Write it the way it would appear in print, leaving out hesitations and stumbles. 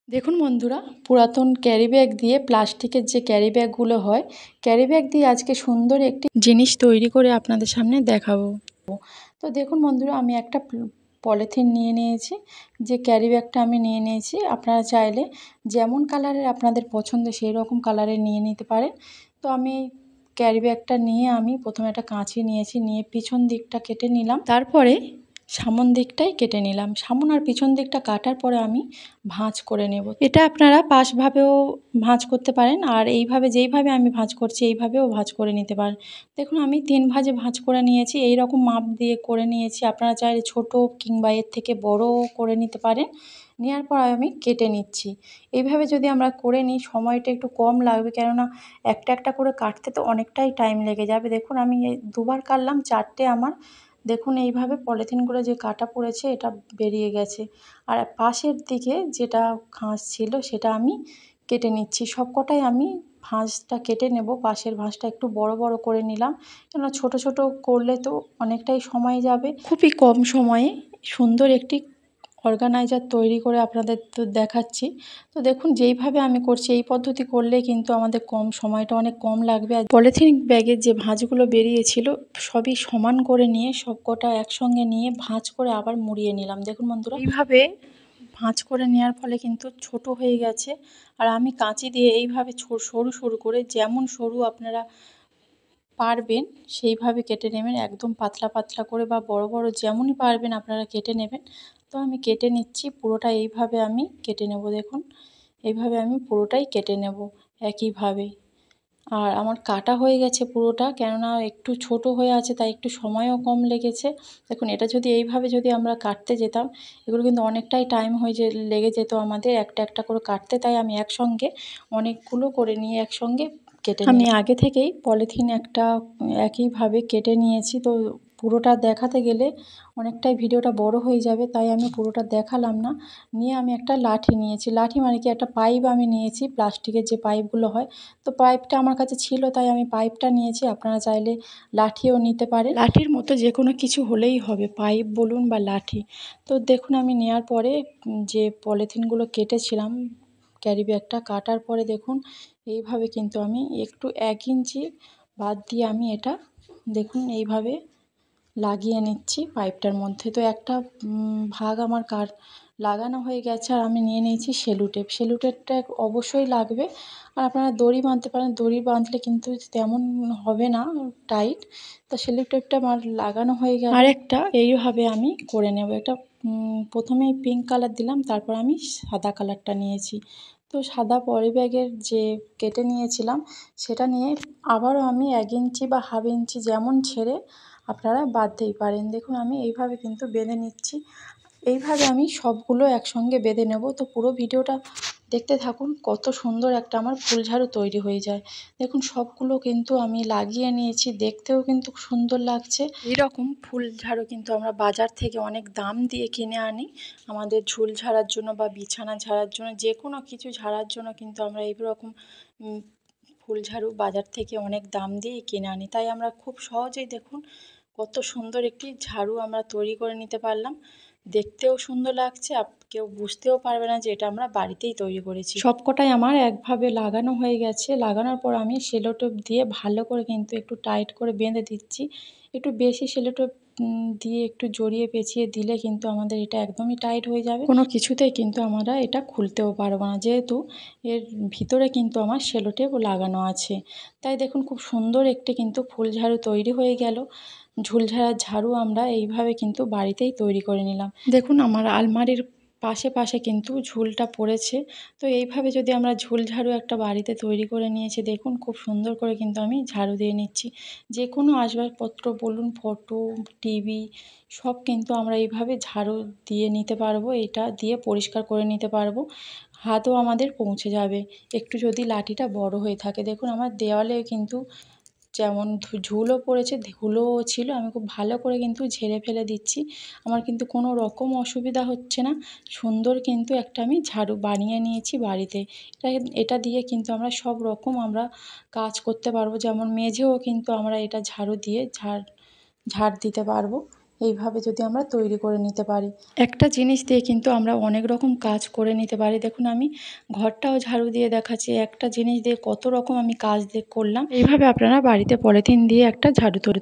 দেখুন বন্ধুরা, পুরাতন ক্যারি ব্যাগ দিয়ে প্লাস্টিকের যে ক্যারি ব্যাগগুলো হয়, ক্যারি ব্যাগ দিয়ে আজকে সুন্দর একটি জিনিস তৈরি করে আপনাদের সামনে দেখাবো। তো দেখুন বন্ধুরা, আমি একটা পলিথিন নিয়ে নিয়েছি। যে ক্যারি ব্যাগটা আমি নিয়ে নিয়েছি, আপনারা চাইলে যেমন কালারের আপনাদের পছন্দ সেই রকম কালারের নিয়ে নিতে পারেন। তো আমি ক্যারি ব্যাগটা নিয়ে আমি প্রথমে একটা কাঁচি নিয়েছি, নিয়ে পিছন দিকটা কেটে নিলাম, তারপরে সামন দিকটাই কেটে নিলাম। সামন আর পিছন দিকটা কাটার পরে আমি ভাঁজ করে নেব। এটা আপনারা পাশভাবেও ভাঁজ করতে পারেন, আর এইভাবে যেইভাবে আমি ভাঁজ করছি এইভাবেও ভাঁজ করে নিতে পারেন। দেখুন আমি 3 ভাঁজে ভাঁজ করে নিয়েছি, এই রকম মাপ দিয়ে করে নিয়েছি। আপনারা চাইলে ছোট কিংবা এর থেকে বড়ও করে নিতে পারেন। নেওয়ার পর আমি কেটে নিচ্ছি। এইভাবে যদি আমরা করে নিই সময়টা একটু কম লাগবে, কেননা একটা একটা করে কাটতে তো অনেকটাই টাইম লেগে যাবে। দেখুন আমি দুবার কাটলাম, 4টে আমার দেখুন এইভাবে পলিথিনগুলো যে কাটা পড়েছে এটা বেরিয়ে গেছে। আর পাশের দিকে যেটা ভাঁজ ছিল সেটা আমি কেটে নিচ্ছি। সবকটাই আমি ভাঁজটা কেটে নেব। পাশের ভাঁজটা একটু বড় বড় করে নিলাম, কেননা ছোট ছোট করলে তো অনেকটাই সময় যাবে। খুবই কম সময়ে সুন্দর একটি অর্গানাইজার তৈরি করে আপনাদের তো দেখাচ্ছি। তো দেখুন যেইভাবে আমি করছি এই পদ্ধতি করলে কিন্তু আমাদের সময়টা অনেক কম লাগবে। আর পলিথিন ব্যাগের যে ভাঁজগুলো বেরিয়েছিল সবই সমান করে নিয়ে সবকটা একসঙ্গে নিয়ে ভাঁজ করে আবার মুড়িয়ে নিলাম। দেখুন বন্ধুরা, এইভাবে ভাঁজ করে নেওয়ার ফলে কিন্তু ছোট হয়ে গেছে। আর আমি কাঁচি দিয়ে এইভাবে সরু সরু করে, যেমন সরু আপনারা পারবেন সেইভাবে কেটে নেবেন, একদম পাতলা পাতলা করে বা বড় বড় যেমনই পারবেন আপনারা কেটে নেবেন। তো আমি কেটে নিচ্ছি পুরোটা, এইভাবে আমি কেটে নেব। দেখুন এইভাবে আমি পুরোটাই কেটে নেব একইভাবে। আর আমার কাটা হয়ে গেছে পুরোটা, কেননা একটু ছোট হয়ে আছে তাই একটু সময়ও কম লেগেছে। দেখুন এটা যদি এইভাবে যদি আমরা কাটতে যেতাম, এগুলো কিন্তু অনেকটাই টাইম লেগে যেত আমাদের একটা একটা করে কাটতে। তাই আমি একসঙ্গে অনেকগুলো করে নিয়ে একসঙ্গে কেটে আমি আগে থেকেই পলিথিন একটা একইভাবে কেটে নিয়েছি। তো পুরোটা দেখাতে গেলে অনেকটাই ভিডিওটা বড় হয়ে যাবে, তাই আমি পুরোটা দেখালাম না। নিয়ে আমি একটা লাঠি নিয়েছি। লাঠি মানে কি, একটা পাইপ আমি নিয়েছি, প্লাস্টিকের যে পাইপগুলো হয়। তো পাইপটা আমার কাছে ছিল তাই আমি পাইপটা নিয়েছি। আপনারা চাইলে লাঠিও নিতে পারেন, লাঠির মতো যে কোনো কিছু হলেই হবে, পাইপ বলুন বা লাঠি। তো দেখুন আমি নেওয়ার পরে যে পলিথিনগুলো কেটেছিলাম, ক্যারি ব্যাগটা কাটার পরে দেখুন এইভাবে কিন্তু আমি একটু 1 ইঞ্চি বাদ দিয়ে আমি এটা দেখুন এইভাবে লাগিয়ে নিচ্ছি পাইপটার মধ্যে। তো একটা ভাগ আমার লাগানো হয়ে গেছে। আর আমি নিয়ে নিয়েছি সেলো টেপ। সেলো টেপটা অবশ্যই লাগবে। আর আপনারা দড়ি বাঁধতে পারেন, দড়ি বাঁধলে কিন্তু তেমন হবে না টাইট। তো সেলো টেপটা আমার লাগানো হয়ে গেল। আরেকটা এইভাবে আমি করে নেব। এটা প্রথমেই পিঙ্ক কালার দিলাম, তারপর আমি সাদা কালারটা নিয়েছি। তো সাদা পলি ব্যাগের যে কেটে নিয়েছিলাম সেটা নিয়ে আবারও আমি 1 ইঞ্চি বা হাফ ইঞ্চি যেমন ছেড়ে আপনারা বাঁধতেই পারেন। দেখুন আমি এইভাবে কিন্তু বেঁধে নিচ্ছি। এইভাবে আমি সবগুলো একসঙ্গে বেঁধে নেব। তো পুরো ভিডিওটা দেখতে থাকুন, কত সুন্দর একটা আমার ফুলঝাড়ু তৈরি হয়ে যায়। দেখুন সবগুলো কিন্তু আমি লাগিয়ে নিয়েছি, দেখতেও কিন্তু সুন্দর লাগছে। এইরকম ফুলঝাড়ু কিন্তু আমরা বাজার থেকে অনেক দাম দিয়ে কিনে আনি আমাদের ঝুল ঝাড়ার জন্য বা বিছানা ঝাড়ার জন্য, যে কোনো কিছু ঝাড়ার জন্য কিন্তু আমরা এইরকম ফুলঝাড়ু বাজার থেকে অনেক দাম দিয়ে কিনে আনি। তাই আমরা খুব সহজেই দেখুন কত সুন্দর একটি ঝাড়ু আমরা তৈরি করে নিতে পারলাম। দেখতেও সুন্দর লাগছে, কেউ বুঝতেও পারবে না যে এটা আমরা বাড়িতেই তৈরি করেছি। সবকটাই আমার একভাবে লাগানো হয়ে গেছে। লাগানোর পর আমি সেলো টেপ দিয়ে ভালো করে কিন্তু একটু টাইট করে বেঁধে দিচ্ছি। একটু বেশি সেলো টেপ দিয়ে একটু জড়িয়ে পেঁচিয়ে দিলে কিন্তু আমাদের এটা একদমই টাইট হয়ে যাবে। কোনো কিছুতেই কিন্তু আমরা এটা খুলতেও পারবো না, যেহেতু এর ভিতরে কিন্তু আমার সেলো টেপ লাগানো আছে। তাই দেখুন খুব সুন্দর একটি কিন্তু ফুলঝাড়ু তৈরি হয়ে গেল। ঝুলঝাড়ার ঝাড়ু আমরা এইভাবে কিন্তু বাড়িতেই তৈরি করে নিলাম। দেখুন আমার আলমারির পাশে পাশে কিন্তু ঝুলটা পড়েছে। তো এইভাবে যদি আমরা ঝুলঝাড়ু একটা বাড়িতে তৈরি করে নিয়েছি, দেখুন খুব সুন্দর করে কিন্তু আমি ঝাড়ু দিয়ে নিচ্ছি। যে কোনো আসবাবপত্র বলুন, ফটো, টিভি সব কিন্তু আমরা এইভাবে ঝাড়ু দিয়ে নিতে পারবো। এটা দিয়ে পরিষ্কার করে নিতে পারবো, হাতও আমাদের পৌঁছে যাবে একটু যদি লাঠিটা বড় হয়ে থাকে। দেখুন আমার দেওয়ালে কিন্তু যেমন ঝুলও পড়েছে, ধুলোও ছিল, আমি খুব ভালো করে কিন্তু ঝেড়ে ফেলে দিচ্ছি। আমার কিন্তু কোনো রকম অসুবিধা হচ্ছে না। সুন্দর কিন্তু একটা আমি ঝাড়ু বানিয়ে নিয়েছি বাড়িতে। এটা দিয়ে কিন্তু আমরা সব রকম আমরা কাজ করতে পারবো, যেমন মেঝেও কিন্তু আমরা এটা ঝাড়ু দিয়ে ঝাড় দিতে পারবো। এইভাবে যদি আমরা তৈরি করে নিতে পারি। একটা জিনিস দিয়ে কিন্তু আমরা অনেক রকম কাজ করে নিতে পারি। দেখুন আমি ঘরটাও ঝাড়ু দিয়ে দেখাচ্ছি, একটা জিনিস দিয়ে কত রকম আমি কাজ করলাম। এইভাবে আপনারা বাড়িতে পলিথিন দিয়ে একটা ঝাড়ু তৈরি